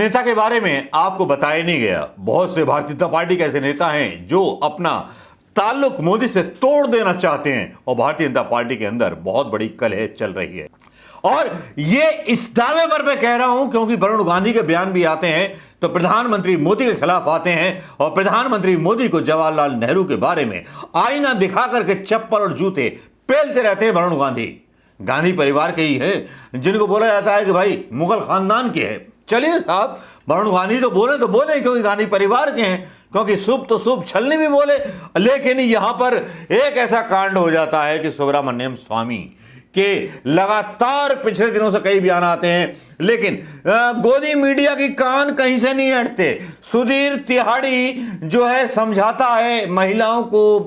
नेता के बारे में आपको बताया नहीं गया। बहुत से भारतीय जनता पार्टी के ऐसे नेता हैं जो अपना ताल्लुक मोदी से तोड़ देना चाहते हैं और भारतीय जनता पार्टी के अंदर बहुत बड़ी कलह चल रही है। और ये इस दावे पर मैं कह रहा हूं क्योंकि वरुण गांधी के बयान भी आते हैं तो प्रधानमंत्री मोदी के खिलाफ आते हैं और प्रधानमंत्री मोदी को जवाहरलाल नेहरू के बारे में आईना दिखा करके चप्पल और जूते पेलते रहते हैं। वरुण गांधी गांधी परिवार के ही है जिनको बोला जाता है कि भाई मुगल खानदान के हैं। चलिए साहब, वरुण गांधी तो बोले क्योंकि गांधी परिवार के हैं, क्योंकि शुभ तो शुभ छलनी भी बोले। लेकिन यहां पर एक ऐसा कांड हो जाता है कि सुब्रमण्यम स्वामी के लगातार पिछले दिनों से कई बयान आते हैं, लेकिन गोदी मीडिया की कान कहीं से नहीं हटते। सुधीर तिहाड़ी जो है समझाता है महिलाओं को,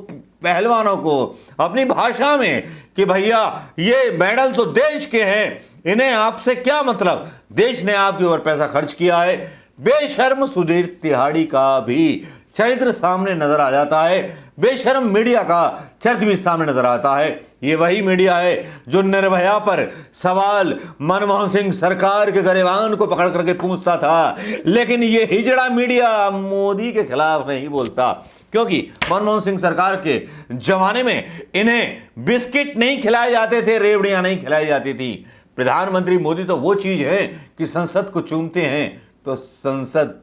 पहलवानों को अपनी भाषा में कि भैया ये मेडल तो देश के हैं, इन्हें आपसे क्या मतलब, देश ने आपके ऊपर पैसा खर्च किया है। बेशर्म सुधीर तिहाड़ी का भी चरित्र सामने नजर आ जाता है, बेशर्म मीडिया का चरित्र भी सामने नजर आता है। ये वही मीडिया है जो निर्भया पर सवाल मनमोहन सिंह सरकार के गरेबान को पकड़ करके पूछता था, लेकिन ये हिजड़ा मीडिया मोदी के खिलाफ नहीं बोलता, क्योंकि मनमोहन सिंह सरकार के जमाने में इन्हें बिस्किट नहीं खिलाए जाते थे, रेवड़ियां नहीं खिलाई जाती थी। प्रधानमंत्री मोदी तो वो चीज है कि संसद को चूमते हैं तो संसद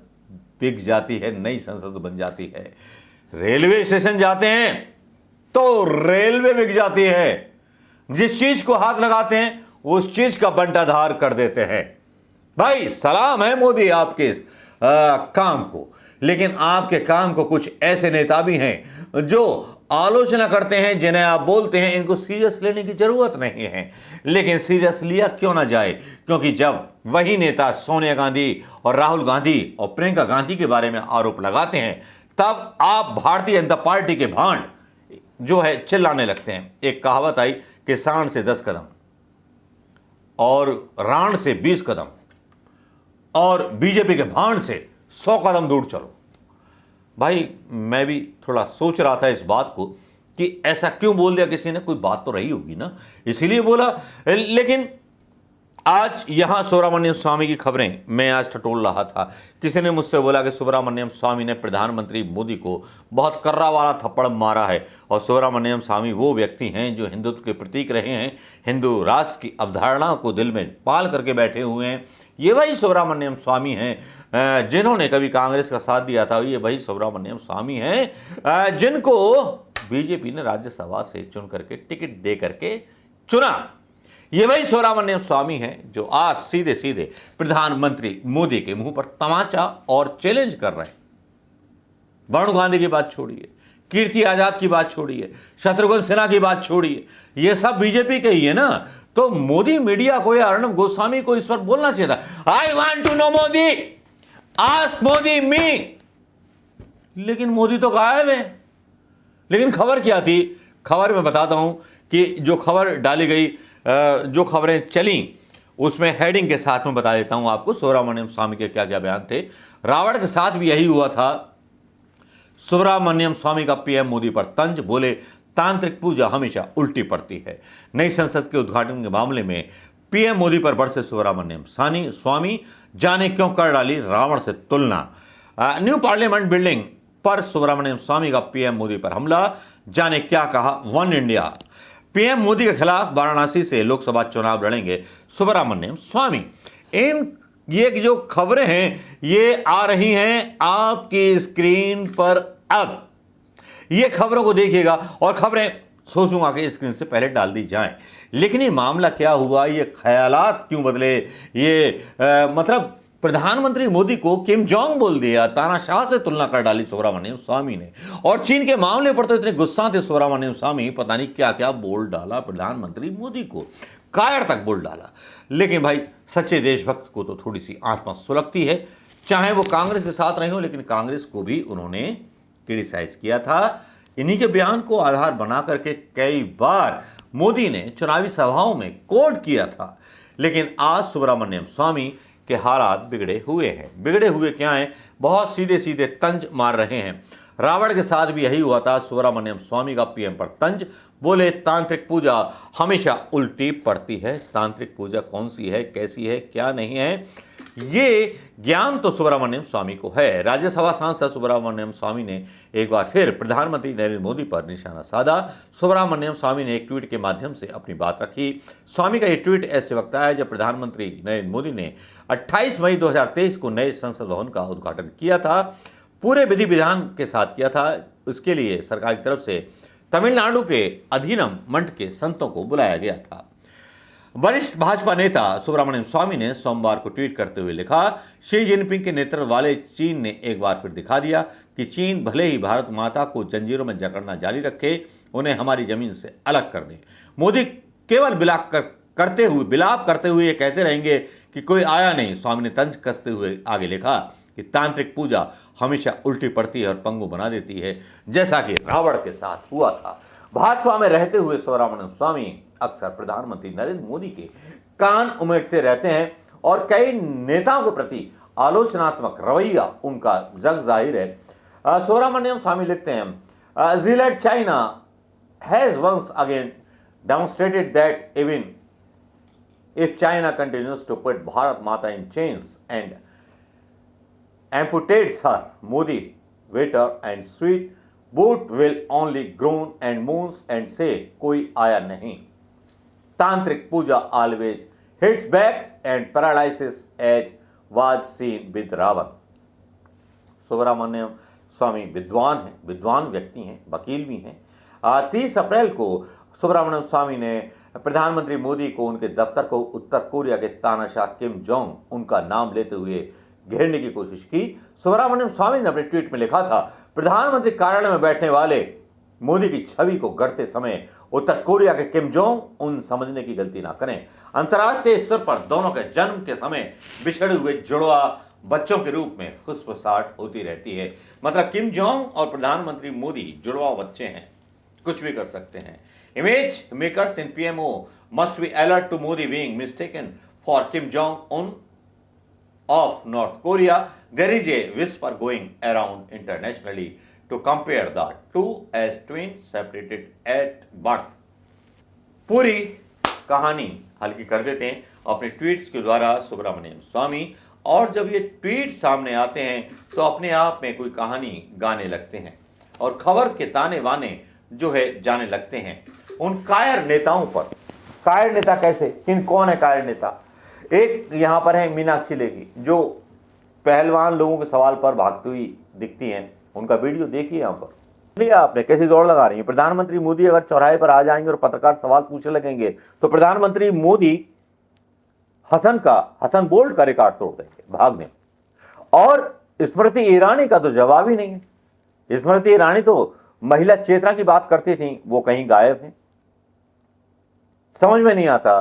बिक जाती है, नई संसद बन जाती है। रेलवे स्टेशन जाते हैं तो रेलवे बिक जाती है। जिस चीज को हाथ लगाते हैं उस चीज का बंटाधार कर देते हैं। भाई सलाम है मोदी आपके काम को, लेकिन आपके काम को कुछ ऐसे नेता भी हैं जो आलोचना करते हैं, जिन्हें आप बोलते हैं इनको सीरियस लेने की जरूरत नहीं है। लेकिन सीरियस लिया क्यों ना जाए, क्योंकि जब वही नेता सोनिया गांधी और राहुल गांधी और प्रियंका गांधी के बारे में आरोप लगाते हैं तब आप भारतीय जनता पार्टी के भांड जो है चिल्लाने लगते हैं। एक कहावत आई कि सांड से 10 कदम और राण से 20 कदम और बीजेपी के भांड से 100 कदम दूर चलो। भाई मैं भी थोड़ा सोच रहा था इस बात को कि ऐसा क्यों बोल दिया किसी ने, कोई बात तो रही होगी ना, इसीलिए बोला। लेकिन आज यहां सुब्रमण्यम स्वामी की खबरें मैं आज टटोल रहा था। किसी ने मुझसे बोला कि सुब्रमण्यम स्वामी ने प्रधानमंत्री मोदी को बहुत कर्रा वाला थप्पड़ मारा है और सुब्रमण्यम स्वामी वो व्यक्ति हैं जो हिंदुत्व के प्रतीक रहे हैं, हिंदू राष्ट्र की अवधारणा को दिल में पाल करके बैठे हुए हैं। ये वही सुब्रमण्यम स्वामी हैं जिन्होंने कभी कांग्रेस का साथ दिया था। ये वही सुब्रमण्यम स्वामी हैं जिनको बीजेपी ने राज्यसभा से चुन करके टिकट दे करके चुना। ये वही सुब्रमण्यम स्वामी हैं जो आज सीधे सीधे प्रधानमंत्री मोदी के मुंह पर तमाचा और चैलेंज कर रहे हैं। वरुण गांधी की बात छोड़िए, कीर्ति आजाद की बात छोड़िए, शत्रुघ्न सिन्हा की बात छोड़िए, ये सब बीजेपी के ही है ना। तो मोदी मीडिया को या अर्णब गोस्वामी को इस पर बोलना चाहिए था, I want to know Modi, ask Modi me. लेकिन मोदी तो गायब है। लेकिन खबर क्या थी, खबर मैं बताता हूं कि जो खबर डाली गई, जो खबरें चली उसमें हेडिंग के साथ में बता देता हूं आपको सुब्रमण्यम स्वामी के क्या क्या बयान थे। रावण के साथ भी यही हुआ था। सुब्रमण्यम स्वामी का पीएम मोदी पर तंज, बोले तांत्रिक पूजा हमेशा उल्टी पड़ती है। नई संसद के उद्घाटन के मामले में पीएम मोदी पर बरसे सुब्रमण्यम स्वामी, जाने क्यों कर डाली रावण से तुलना। न्यू पार्लियामेंट बिल्डिंग पर सुब्रमण्यम स्वामी का पीएम मोदी पर हमला, जाने क्या कहा वन इंडिया। पीएम मोदी के खिलाफ वाराणसी से लोकसभा चुनाव लड़ेंगे सुब्रमण्यम स्वामी। ये जो खबरें हैं ये आ रही हैं आपकी स्क्रीन पर। अब ये खबरों को देखिएगा और खबरें सोचूंगा कि स्क्रीन से पहले डाल दी जाएं। लेकिन ये मामला क्या हुआ, ये ख्यालात क्यों बदले, ये मतलब प्रधानमंत्री मोदी को किम जोंग बोल दिया, तानाशाह से तुलना कर डाली सुब्रमण्यम स्वामी ने। और चीन के मामले पर तो इतने गुस्सा थे सुब्रमण्यम स्वामी, पता नहीं क्या क्या बोल डाला प्रधानमंत्री मोदी को, कायर तक बोल डाला। लेकिन भाई सच्चे देशभक्त को तो थोड़ी सी आत्मा सुलगती है, चाहे वो कांग्रेस के साथ रहे हो, लेकिन कांग्रेस को भी उन्होंने क्रिटिसाइज किया था। इन्हीं के बयान को आधार बना करके कई बार मोदी ने चुनावी सभाओं में कोट किया था। लेकिन आज सुब्रमण्यम स्वामी के हालात बिगड़े हुए हैं। बिगड़े हुए क्या हैं, बहुत सीधे सीधे तंज मार रहे हैं। रावण के साथ भी यही हुआ था। सुब्रमण्यम स्वामी का पीएम पर तंज, बोले तांत्रिक पूजा हमेशा उल्टी पड़ती है। तांत्रिक पूजा कौन सी है, कैसी है, क्या नहीं है, ये ज्ञान तो सुब्रमण्यम स्वामी को है। राज्यसभा सांसद सुब्रमण्यम स्वामी ने एक बार फिर प्रधानमंत्री नरेंद्र मोदी पर निशाना साधा। सुब्रमण्यम स्वामी ने एक ट्वीट के माध्यम से अपनी बात रखी। स्वामी का ये ट्वीट ऐसे वक्त आया जब प्रधानमंत्री नरेंद्र मोदी ने 28 मई 2023 को नए संसद भवन का उद्घाटन किया था। पूरे विधि विधान के साथ किया था। इसके लिए सरकार की तरफ से तमिलनाडु के अधीनम मठ के संतों को बुलाया गया था। वरिष्ठ भाजपा नेता सुब्रमण्यम स्वामी ने सोमवार को ट्वीट करते हुए लिखा, शी जिनपिंग के नेतृत्व वाले चीन ने एक बार फिर दिखा दिया कि चीन भले ही भारत माता को जंजीरों में जकड़ना जारी रखे, उन्हें हमारी जमीन से अलग कर दे। मोदी केवल विलाप करते हुए ये कहते रहेंगे कि कोई आया नहीं। स्वामी ने तंज कसते हुए आगे लिखा कि तांत्रिक पूजा हमेशा उल्टी पड़ती है और पंगु बना देती है, जैसा कि रावण के साथ हुआ था। भाजपा में रहते हुए सुब्रमण्यम स्वामी अक्सर प्रधानमंत्री नरेंद्र मोदी के कान उमेटते रहते हैं और कई नेताओं के प्रति आलोचनात्मक रवैया उनका जग जाहिर है। सुब्रमण्यम स्वामी लिखते हैं, जीलैंड China has once again demonstrated that even if China continues to put Bharat Mata in chains and amputates her, Modi, waiter and sweet boot will only groan and moans and say, कोई आया नहीं। तांत्रिक पूजा always hits back and paralyzes as was seen with Ravan. Subramaniam स्वामी विद्वान व्यक्ति हैं, वकील भी हैं। 30 अप्रैल को सुब्रमण्यम स्वामी ने प्रधानमंत्री मोदी को उनके दफ्तर को उत्तर कोरिया के तानाशाह किम जोंग उनका नाम लेते हुए घेरने की कोशिश की। सुब्रमण्यम स्वामी ने अपने ट्वीट में लिखा था, प्रधानमंत्री कार्यालय में बैठने वाले मोदी की छवि को गढ़ते समय उत्तर कोरिया के किम जोंग उन समझने की गलती ना करें। अंतर्राष्ट्रीय स्तर पर दोनों के जन्म के समय बिछड़े हुए जुड़वा बच्चों के रूप में फुसफुसाहट होती रहती है। मतलब किम जोंग और प्रधानमंत्री मोदी जुड़वा बच्चे हैं, कुछ भी कर सकते हैं। Image makers in PMO must be alert to Modi being mistaken for Kim Jong Un of North Korea. There is a whisper going around internationally to compare the two as twins separated at birth. पूरी कहानी हल्की कर देते हैं अपने tweets के द्वारा सुब्रमण्यम स्वामी, और जब ये ट्वीट सामने आते हैं तो अपने आप में कोई कहानी गाने लगते हैं और खबर के ताने वाने जो है जाने लगते हैं उन कायर नेताओं पर। कायर नेता कैसे, कौन है कायर नेता? एक यहां पर है मीनाक्षी लेखी, जो पहलवान लोगों के सवाल पर भागती हुई दिखती हैं। उनका वीडियो देखिए। यहां पर लिया आपने कैसी दौड़ लगा रही है। प्रधानमंत्री मोदी अगर चौराहे पर आ जाएंगे और पत्रकार सवाल पूछने लगेंगे तो प्रधानमंत्री मोदी हसन बोल्ट का रिकॉर्ड तोड़ देंगे भागने। और स्मृति ईरानी का तो जवाब ही नहीं है। स्मृति ईरानी तो महिला चेतना की बात करती थी, वो कहीं गायब है। समझ में नहीं आता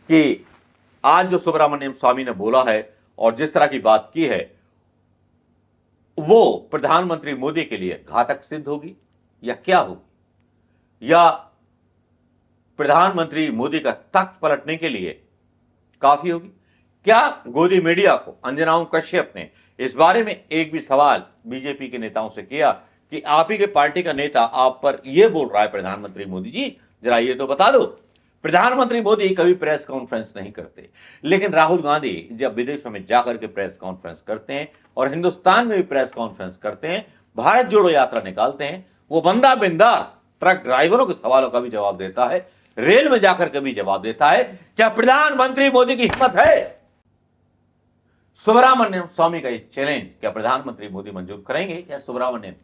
कि आज जो सुब्रमण्यम स्वामी ने बोला है और जिस तरह की बात की है वो प्रधानमंत्री मोदी के लिए घातक सिद्ध होगी या क्या होगी, या प्रधानमंत्री मोदी का तख्त पलटने के लिए काफी होगी। क्या गोदी मीडिया को अंजनाओं कश्यप ने इस बारे में एक भी सवाल बीजेपी के नेताओं से किया कि आप ही के पार्टी का नेता आप पर यह बोल रहा है प्रधानमंत्री मोदी जी, जरा ये तो बता दो। प्रधानमंत्री मोदी कभी प्रेस कॉन्फ्रेंस नहीं करते, लेकिन राहुल गांधी जब विदेशों में जाकर के प्रेस कॉन्फ्रेंस करते हैं और हिंदुस्तान में भी प्रेस कॉन्फ्रेंस करते हैं, भारत जोड़ो यात्रा निकालते हैं, वो बंदा बिंदास ट्रक ड्राइवरों के सवालों का भी जवाब देता है, रेल में जाकर के भी जवाब देता है। क्या प्रधानमंत्री मोदी की हिम्मत है? सुब्रमण्यम स्वामी का ये चैलेंज क्या प्रधानमंत्री मोदी मंजूर करेंगे? या सुब्रमण्यम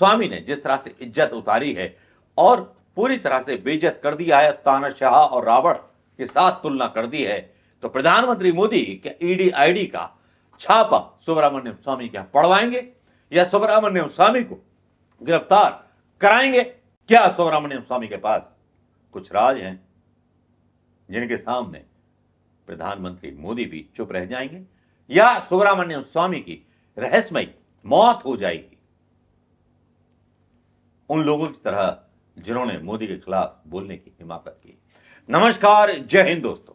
स्वामी ने जिस तरह से इज्जत उतारी है और पूरी तरह से बेइज्जत कर दिया है, तानाशाह और रावण के साथ तुलना कर दी है, तो प्रधानमंत्री मोदी क्या ईडी आईडी का छापा सुब्रमण्यम स्वामी क्या पड़वाएंगे या सुब्रमण्यम स्वामी को गिरफ्तार कराएंगे? क्या सुब्रमण्यम स्वामी के पास कुछ राज हैं जिनके सामने प्रधानमंत्री मोदी भी चुप रह जाएंगे, या सुब्रमण्यम स्वामी की रहस्यमयी मौत हो जाएगी उन लोगों की तरह जिन्होंने मोदी के खिलाफ बोलने की हिम्मत की? नमस्कार, जय हिंद दोस्तों।